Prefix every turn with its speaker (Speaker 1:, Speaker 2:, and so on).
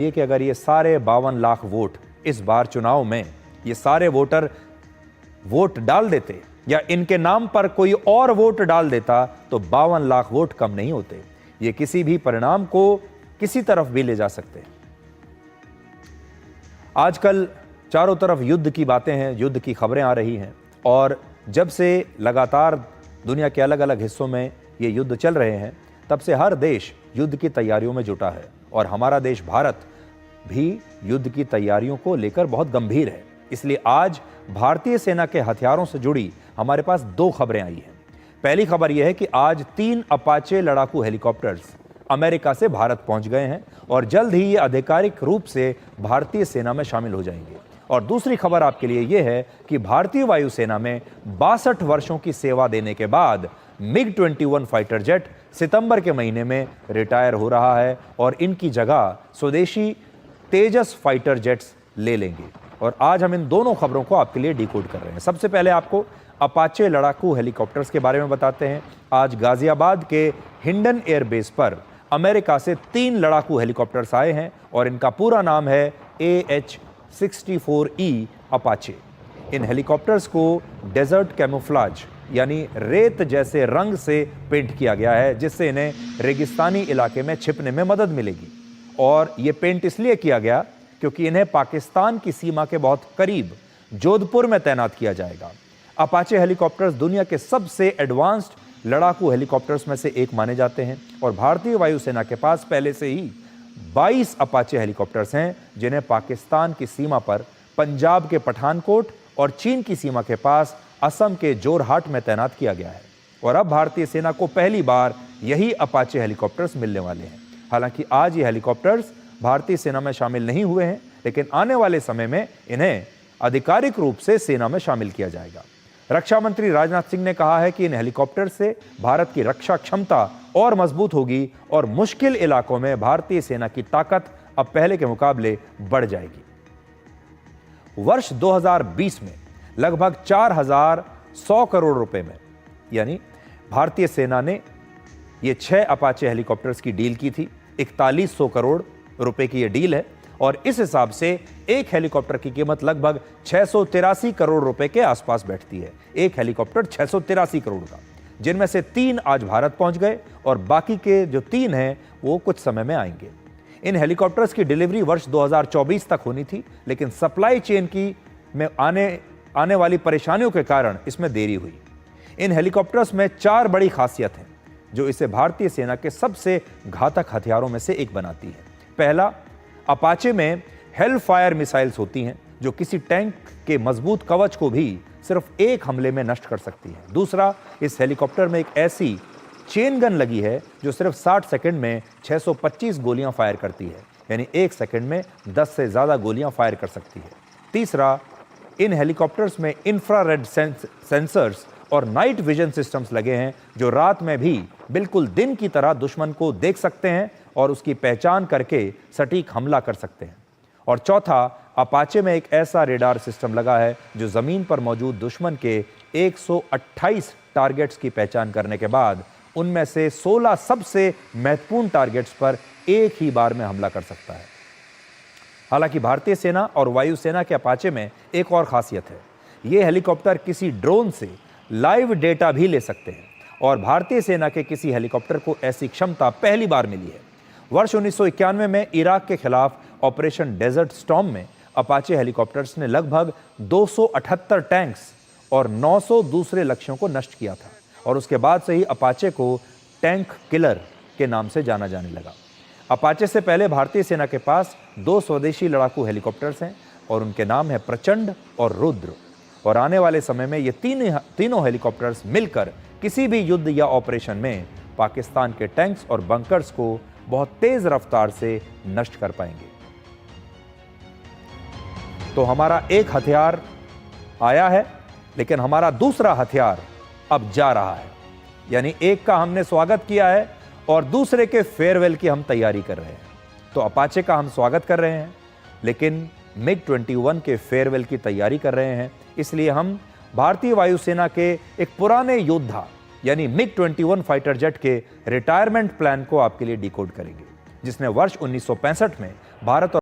Speaker 1: ये कि अगर ये सारे 52 लाख वोट इस बार चुनाव में ये सारे वोटर वोट डाल देते या इनके नाम पर कोई और वोट डाल देता तो 52 लाख वोट कम नहीं होते। ये किसी भी परिणाम को किसी तरफ भी ले जा सकते हैं। आजकल चारों तरफ युद्ध की बातें हैं, युद्ध की खबरें आ रही हैं और जब से लगातार दुनिया के अलग अलग हिस्सों में ये युद्ध चल रहे हैं तब से हर देश युद्ध की तैयारियों में जुटा है और हमारा देश भारत भी युद्ध की तैयारियों को लेकर बहुत गंभीर है। इसलिए आज भारतीय सेना के हथियारों से जुड़ी हमारे पास 2 खबरें आई हैं। पहली खबर यह है कि आज 3 अपाचे लड़ाकू हेलीकॉप्टर्स अमेरिका से भारत पहुंच गए हैं और जल्द ही ये आधिकारिक रूप से भारतीय सेना में शामिल हो जाएंगे। और दूसरी खबर आपके लिए यह है कि भारतीय वायुसेना में 62 वर्षों की सेवा देने के बाद MiG-21 फाइटर जेट सितंबर के महीने में रिटायर हो रहा है और इनकी जगह स्वदेशी तेजस फाइटर जेट्स ले लेंगे। और आज हम इन दोनों खबरों को आपके लिए डिकोड कर रहे हैं। सबसे पहले आपको अपाचे लड़ाकू हेलीकॉप्टर्स के बारे में बताते हैं। आज गाजियाबाद के हिंडन एयरबेस पर अमेरिका से 3 लड़ाकू हेलीकॉप्टर्स आए हैं और इनका पूरा नाम है AH-64E अपाचे। इन हेलीकॉप्टर्स को डेजर्ट कैमोफ्लाज यानी रेत जैसे रंग से पेंट किया गया है जिससे इन्हें रेगिस्तानी इलाके में छिपने में मदद मिलेगी। और ये पेंट इसलिए किया गया क्योंकि इन्हें पाकिस्तान की सीमा के बहुत करीब जोधपुर में तैनात किया जाएगा। अपाचे हेलीकॉप्टर्स दुनिया के सबसे एडवांस्ड लड़ाकू हेलीकॉप्टर्स में से एक माने जाते हैं और भारतीय वायुसेना के पास पहले से ही 22 अपाचे हेलीकॉप्टर्स हैं जिन्हें पाकिस्तान की सीमा पर पंजाब के पठानकोट और चीन की सीमा के पास असम के जोरहाट में तैनात किया गया है। और अब भारतीय सेना को पहली बार यही अपाचे हेलीकॉप्टर्स मिलने वाले हैं। हालांकि आज ये हेलीकॉप्टर्स भारतीय सेना में शामिल नहीं हुए हैं लेकिन आने वाले समय में इन्हें आधिकारिक रूप से सेना में शामिल किया जाएगा। रक्षा मंत्री राजनाथ सिंह ने कहा है कि इन हेलीकॉप्टर से भारत की रक्षा क्षमता और मजबूत होगी और मुश्किल इलाकों में भारतीय सेना की ताकत अब पहले के मुकाबले बढ़ जाएगी। वर्ष 2020 में लगभग 4100 करोड़ रुपए में यानी भारतीय सेना ने ये 6 अपाचे हेलीकॉप्टर्स की डील की थी। 4100 करोड़ रुपए की यह डील है और इस हिसाब से एक हेलीकॉप्टर की कीमत लगभग 683 करोड़ रुपए के आसपास बैठती है। एक हेलीकॉप्टर 683 करोड़ का, जिनमें से 3 आज भारत पहुंच गए और बाकी के जो 3 हैं वो कुछ समय में आएंगे। इन हेलीकॉप्टर्स की डिलीवरी वर्ष 2024 तक होनी थी लेकिन सप्लाई चेन की में आने वाली परेशानियों के कारण इसमें देरी हुई। इन हेलीकॉप्टर्स में 4 बड़ी खासियत हैं जो इसे भारतीय सेना के सबसे घातक हथियारों में से एक बनाती है। पहला, अपाचे में हेल फायर मिसाइल्स होती हैं जो किसी टैंक के मजबूत कवच को भी सिर्फ एक हमले में नष्ट कर सकती है। दूसरा, इस हेलीकॉप्टर में एक ऐसी चेन गन लगी है जो सिर्फ 60 सेकंड में 625 गोलियां फायर करती है, यानी 1 सेकंड में 10 से ज्यादा गोलियां फायर कर सकती है। तीसरा, इन हेलीकॉप्टर्स में इंफ्रारेड सेंसर्स और नाइट विजन सिस्टम्स लगे हैं जो रात में भी बिल्कुल दिन की तरह दुश्मन को देख सकते हैं और उसकी पहचान करके सटीक हमला कर सकते हैं। और चौथा, अपाचे में एक ऐसा रेडार सिस्टम लगा है जो जमीन पर मौजूद दुश्मन के 128 टारगेट्स की पहचान करने के बाद उनमें से 16 सबसे महत्वपूर्ण टारगेट्स पर एक ही बार में हमला कर सकता है। हालांकि भारतीय सेना और वायुसेना के अपाचे में एक और खासियत है, ये हेलीकॉप्टर किसी ड्रोन से लाइव डेटा भी ले सकते हैं और भारतीय सेना के किसी हेलीकॉप्टर को ऐसी क्षमता पहली बार मिली है। वर्ष 1991 में इराक के खिलाफ ऑपरेशन डेजर्ट स्टॉर्म में अपाचे हेलीकॉप्टर्स ने लगभग 278 टैंक्स और 900 दूसरे लक्ष्यों को नष्ट किया था और उसके बाद से ही अपाचे को टैंक किलर के नाम से जाना जाने लगा। अपाचे से पहले भारतीय सेना के पास 2 स्वदेशी लड़ाकू हेलीकॉप्टर्स हैं और उनके नाम है प्रचंड और रुद्र। और आने वाले समय में ये तीनों हेलीकॉप्टर्स मिलकर किसी भी युद्ध या ऑपरेशन में पाकिस्तान के टैंक्स और बंकर्स को बहुत तेज रफ्तार से नष्ट कर पाएंगे। तो हमारा एक हथियार आया है लेकिन हमारा दूसरा हथियार अब जा रहा है, यानी एक का हमने स्वागत किया है और दूसरे के फेयरवेल की हम तैयारी कर रहे हैं। तो अपाचे का हम स्वागत कर रहे हैं लेकिन MiG-21 के फेयरवेल की तैयारी कर रहे हैं। इसलिए हम भारतीय वायुसेना के एक पुराने योद्धा यानी MiG-21 फाइटर जेट के रिटायरमेंट प्लान को आपके लिए डिकोड करेंगे, जिसने वर्ष 1965 में भारत और